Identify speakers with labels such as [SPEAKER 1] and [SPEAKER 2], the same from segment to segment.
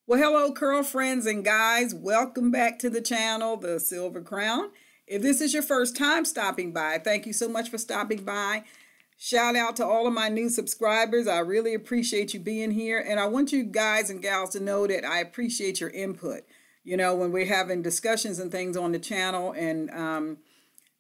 [SPEAKER 1] Well, hello, curl friends and guys. Welcome back to the channel, The Silver Crown. If this is your first time stopping by, thank you so much for stopping by. Shout out to all of my new subscribers. I really appreciate you being here. And I want you guys and gals to know that I appreciate your input. You know, when we're having discussions and things on the channel and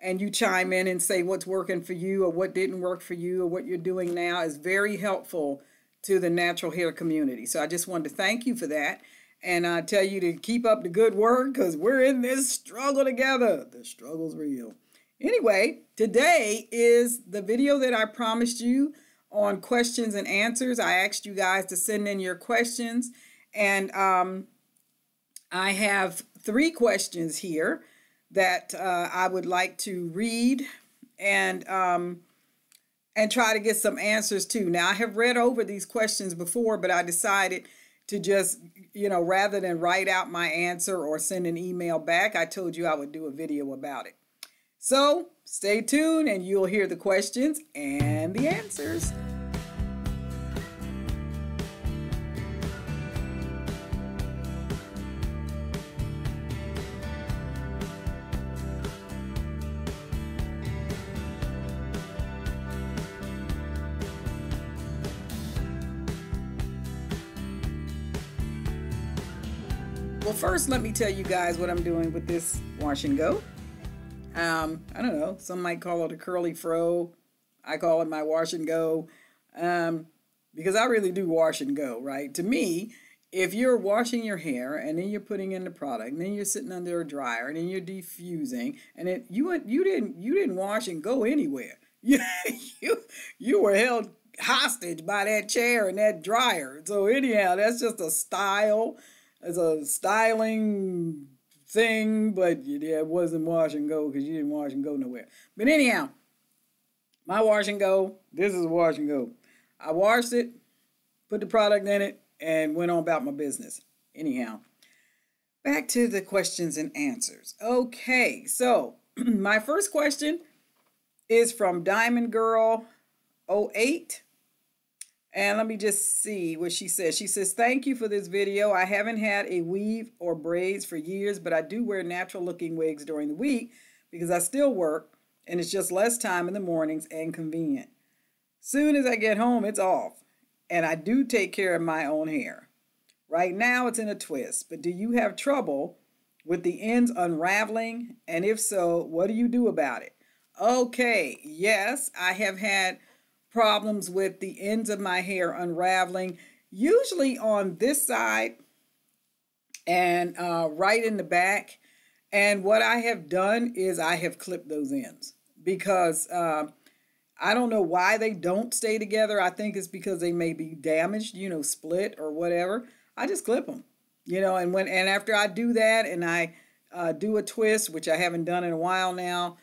[SPEAKER 1] you chime in and say what's working for you or what didn't work for you or what you're doing now is very helpful to the natural hair community. So I just wanted to thank you for that. And I tell you to keep up the good work because we're in this struggle together. The struggle's real. Anyway, today is the video that I promised you on questions and answers. I asked you guys to send in your questions. And I have 3 questions here that I would like to read and try to get some answers to. Now, I have read over these questions before, but I decided to just, rather than write out my answer or send an email back, I told you I would do a video about it. So stay tuned and you'll hear the questions and the answers. Well, first, let me tell you guys what I'm doing with this wash and go. I don't know. Some might call it a curly fro. I call it my wash and go because I really do wash and go, right? To me, if you're washing your hair and then you're putting in the product, and then you're sitting under a dryer, and then you're diffusing, and you didn't wash and go anywhere. You were held hostage by that chair and that dryer. So anyhow, that's just a style. It's a styling thing, but yeah, it wasn't wash and go because you didn't wash and go nowhere. But anyhow, my wash and go, this is a wash and go. I washed it, put the product in it, and went on about my business. Anyhow, back to the questions and answers. Okay, so my first question is from Diamond Girl 08. And let me just see what she says. She says, thank you for this video. I haven't had a weave or braids for years, but I do wear natural looking wigs during the week because I still work and it's just less time in the mornings and convenient. Soon as I get home, it's off. And I do take care of my own hair. Right now it's in a twist, but do you have trouble with the ends unraveling? And if so, what do you do about it? Okay, yes, I have had problems with the ends of my hair unraveling, usually on this side and right in the back. And what I have done is I have clipped those ends because I don't know why they don't stay together. I think it's because they may be damaged, split or whatever. I just clip them, and after I do that and I do a twist, which I haven't done in a while now,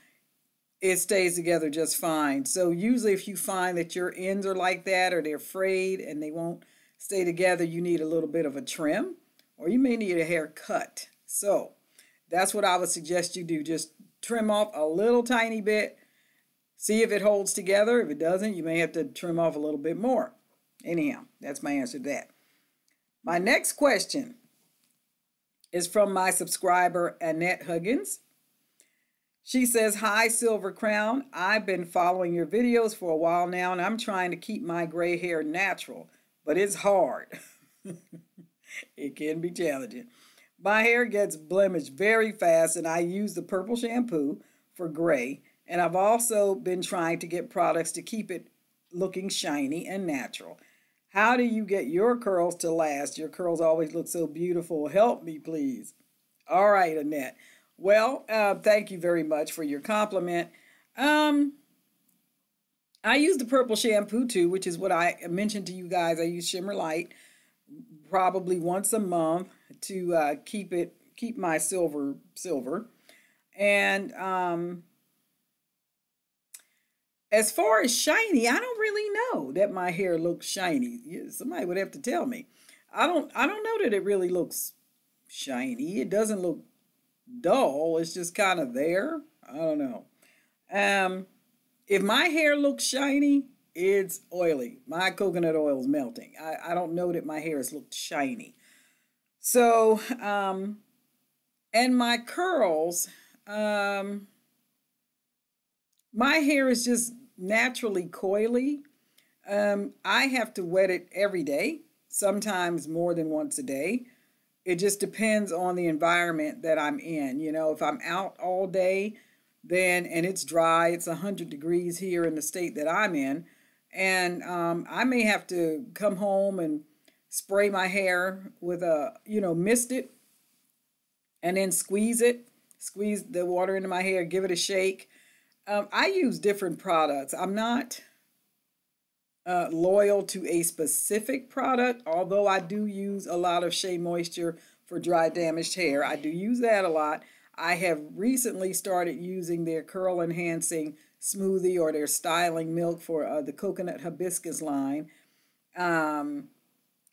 [SPEAKER 1] it stays together just fine. So usually if you find that your ends are like that or they're frayed and they won't stay together, you need a little bit of a trim or you may need a haircut. So that's what I would suggest you do. Just trim off a little tiny bit. See if it holds together. If it doesn't, you may have to trim off a little bit more. Anyhow, that's my answer to that. My next question is from my subscriber, Annette Huggins. She says, hi, Silver Crown. I've been following your videos for a while now, and I'm trying to keep my gray hair natural, but it's hard. It can be challenging. My hair gets blemished very fast, and I use the purple shampoo for gray, and I've also been trying to get products to keep it looking shiny and natural. How do you get your curls to last? Your curls always look so beautiful. Help me, please. All right, Annette. Well, thank you very much for your compliment. I use the purple shampoo too, which is what I mentioned to you guys. I use Shimmer Light probably once a month to keep my silver. And as far as shiny, I don't really know that my hair looks shiny. Somebody would have to tell me. I don't know that it really looks shiny. It doesn't look dull. It's just kind of there. I don't know. If my hair looks shiny, it's oily. My coconut oil is melting. I don't know that my hair has looked shiny. So, and my curls, um, my hair is just naturally coily. I have to wet it every day, sometimes more than once a day. It just depends on the environment that I'm in. You know, if I'm out all day, then and it's dry, it's 100 degrees here in the state that I'm in, and I may have to come home and spray my hair with a, mist it and then squeeze the water into my hair, give it a shake. I use different products. I'm not loyal to a specific product, although I do use a lot of Shea Moisture for dry, damaged hair. I do use that a lot. I have recently started using their curl enhancing smoothie or their styling milk for the coconut hibiscus line. Um,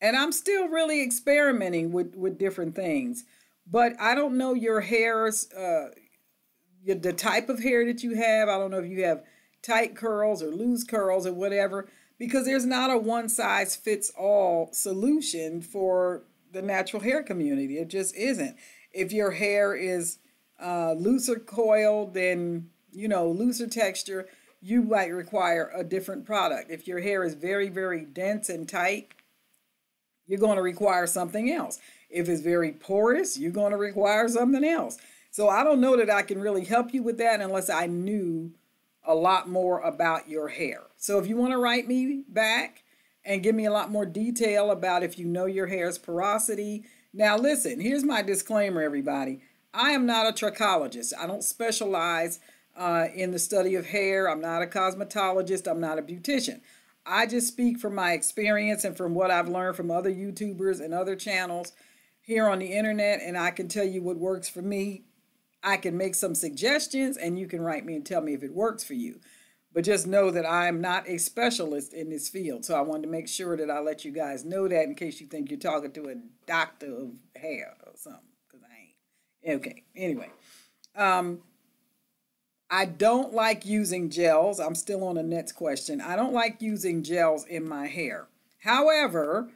[SPEAKER 1] and I'm still really experimenting with different things. But I don't know your hair's, the type of hair that you have. I don't know if you have tight curls or loose curls or whatever, because there's not a one size fits all solution for the natural hair community. It just isn't. If your hair is looser coiled, then, looser texture, you might require a different product. If your hair is very, very dense and tight, you're going to require something else. If it's very porous, you're going to require something else. So I don't know that I can really help you with that unless I knew a lot more about your hair. So if you want to write me back and give me a lot more detail about if you know your hair's porosity. Now listen, here's my disclaimer, everybody. I am not a trichologist. I don't specialize in the study of hair. I'm not a cosmetologist. I'm not a beautician. I just speak from my experience and from what I've learned from other YouTubers and other channels here on the internet, and I can tell you what works for me. I can make some suggestions, and you can write me and tell me if it works for you. But just know that I'm not a specialist in this field, so I wanted to make sure that I let you guys know that in case you think you're talking to a doctor of hair or something, because I ain't. Okay, anyway. I don't like using gels. I'm still on the next question. I don't like using gels in my hair. However,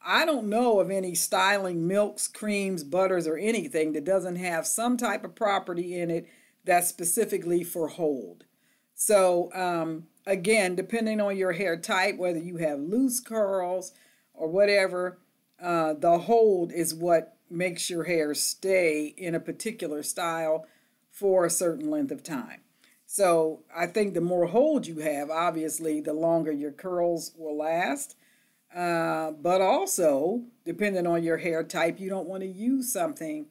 [SPEAKER 1] I don't know of any styling milks, creams, butters, or anything that doesn't have some type of property in it that's specifically for hold. So, again, depending on your hair type, whether you have loose curls or whatever, the hold is what makes your hair stay in a particular style for a certain length of time. So I think the more hold you have, obviously, the longer your curls will last. But also, depending on your hair type, you don't want to use something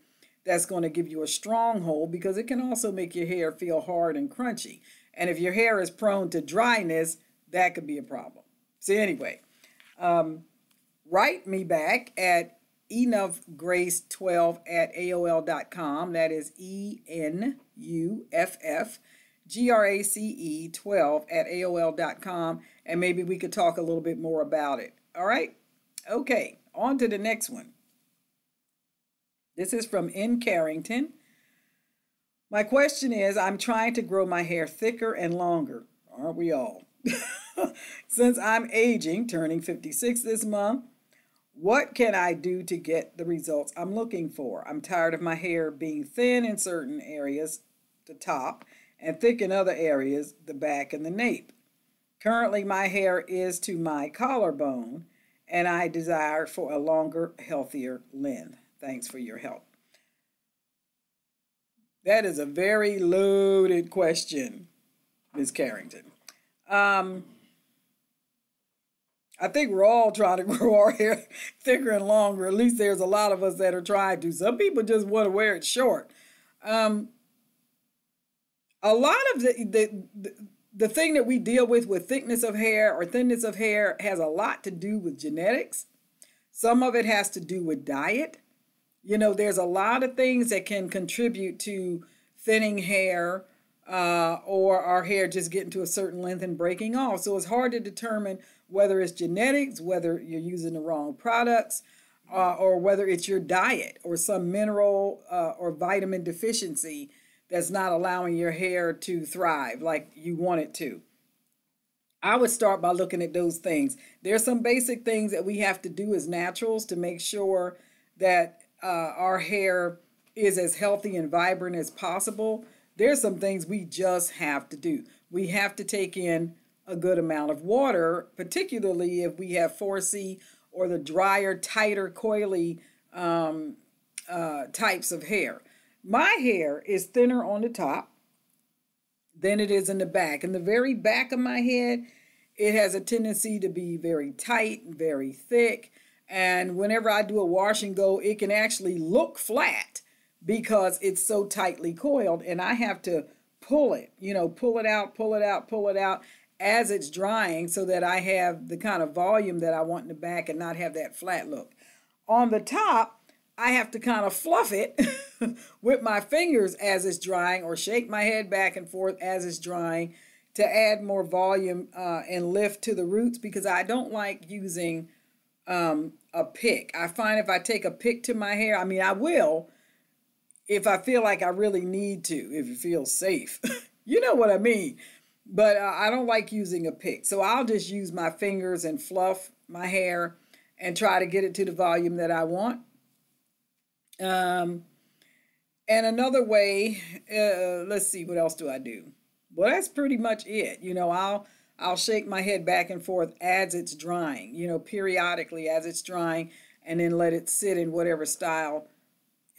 [SPEAKER 1] that's going to give you a strong hold because it can also make your hair feel hard and crunchy. And if your hair is prone to dryness, that could be a problem. So anyway, write me back at enuffgrace12@aol.com. That is ENUFFGRACE12@aol.com. And maybe we could talk a little bit more about it. All right? Okay, on to the next one. This is from N. Carrington. My question is, I'm trying to grow my hair thicker and longer. Aren't we all? Since I'm aging, turning 56 this month, what can I do to get the results I'm looking for? I'm tired of my hair being thin in certain areas, the top, and thick in other areas, the back and the nape. Currently, my hair is to my collarbone, and I desire for a longer, healthier length. Thanks for your help. That is a very loaded question, Ms. Carrington. I think we're all trying to grow our hair thicker and longer. At least there's a lot of us that are trying to. Some people just want to wear it short. A lot of the thing that we deal with thickness of hair or thinness of hair has a lot to do with genetics. Some of it has to do with diet. There's a lot of things that can contribute to thinning hair or our hair just getting to a certain length and breaking off. So it's hard to determine whether it's genetics, whether you're using the wrong products, or whether it's your diet or some mineral or vitamin deficiency that's not allowing your hair to thrive like you want it to. I would start by looking at those things. There's some basic things that we have to do as naturals to make sure that our hair is as healthy and vibrant as possible, there's some things we just have to do. We have to take in a good amount of water, particularly if we have 4C or the drier, tighter, coily types of hair. My hair is thinner on the top than it is in the back. In the very back of my head, it has a tendency to be very tight and very thick. And whenever I do a wash and go, it can actually look flat because it's so tightly coiled. And I have to pull it, pull it out, pull it out, pull it out as it's drying so that I have the kind of volume that I want in the back and not have that flat look. On the top, I have to kind of fluff it with my fingers as it's drying, or shake my head back and forth as it's drying to add more volume and lift to the roots, because I don't like using a pick. I find if I take a pick to my hair, I will if I feel like I really need to, if it feels safe. You know what I mean? But I don't like using a pick. So I'll just use my fingers and fluff my hair and try to get it to the volume that I want. And another way, let's see, what else do I do? Well, that's pretty much it. I'll shake my head back and forth as it's drying, periodically as it's drying, and then let it sit in whatever style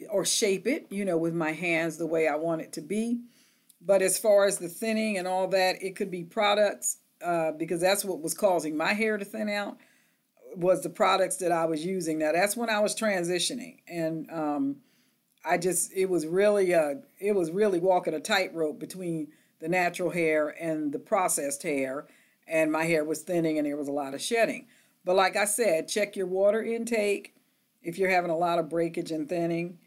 [SPEAKER 1] or shape it, with my hands the way I want it to be. But as far as the thinning and all that, it could be products, because that's what was causing my hair to thin out, was the products that I was using. Now, that's when I was transitioning, and it was really walking a tightrope between the natural hair and the processed hair, and my hair was thinning and there was a lot of shedding. But like I said, check your water intake if you're having a lot of breakage and thinning.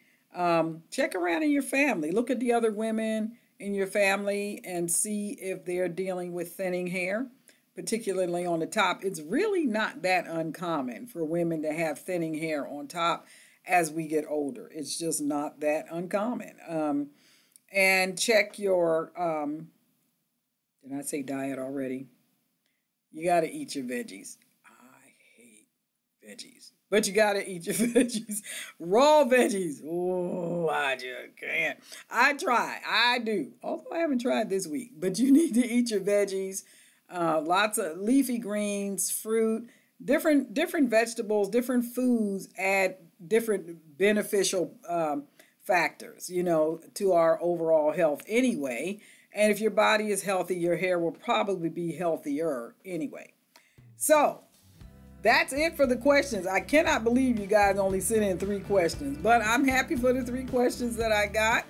[SPEAKER 1] Check around in your family. Look at the other women in your family and see if they're dealing with thinning hair, particularly on the top. It's really not that uncommon for women to have thinning hair on top as we get older. It's just not that uncommon. And check your, did I say diet already? You got to eat your veggies. I hate veggies, but you got to eat your veggies. Raw veggies. Oh, I just can't. I try. I do. Although I haven't tried this week, but you need to eat your veggies. Lots of leafy greens, fruit, different vegetables, different foods add different beneficial factors, to our overall health anyway. And if your body is healthy, your hair will probably be healthier anyway. So that's it for the questions. I cannot believe you guys only sent in 3 questions, but I'm happy for the 3 questions that I got.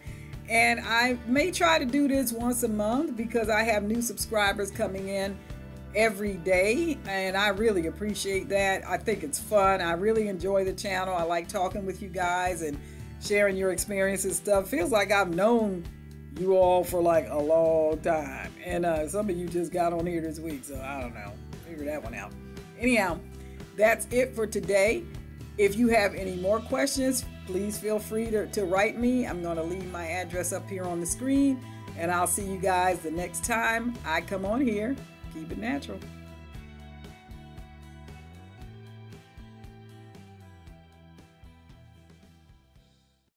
[SPEAKER 1] And I may try to do this once a month because I have new subscribers coming in every day, and I really appreciate that. I think it's fun. I really enjoy the channel. I like talking with you guys and sharing your experiences and stuff. Feels like I've known you all for like a long time, and some of you just got on here this week, so I don't know, figure that one out. Anyhow, that's it for today. If you have any more questions, please feel free to write me. I'm going to leave my address up here on the screen, and I'll see you guys the next time I come on here. Keep it natural.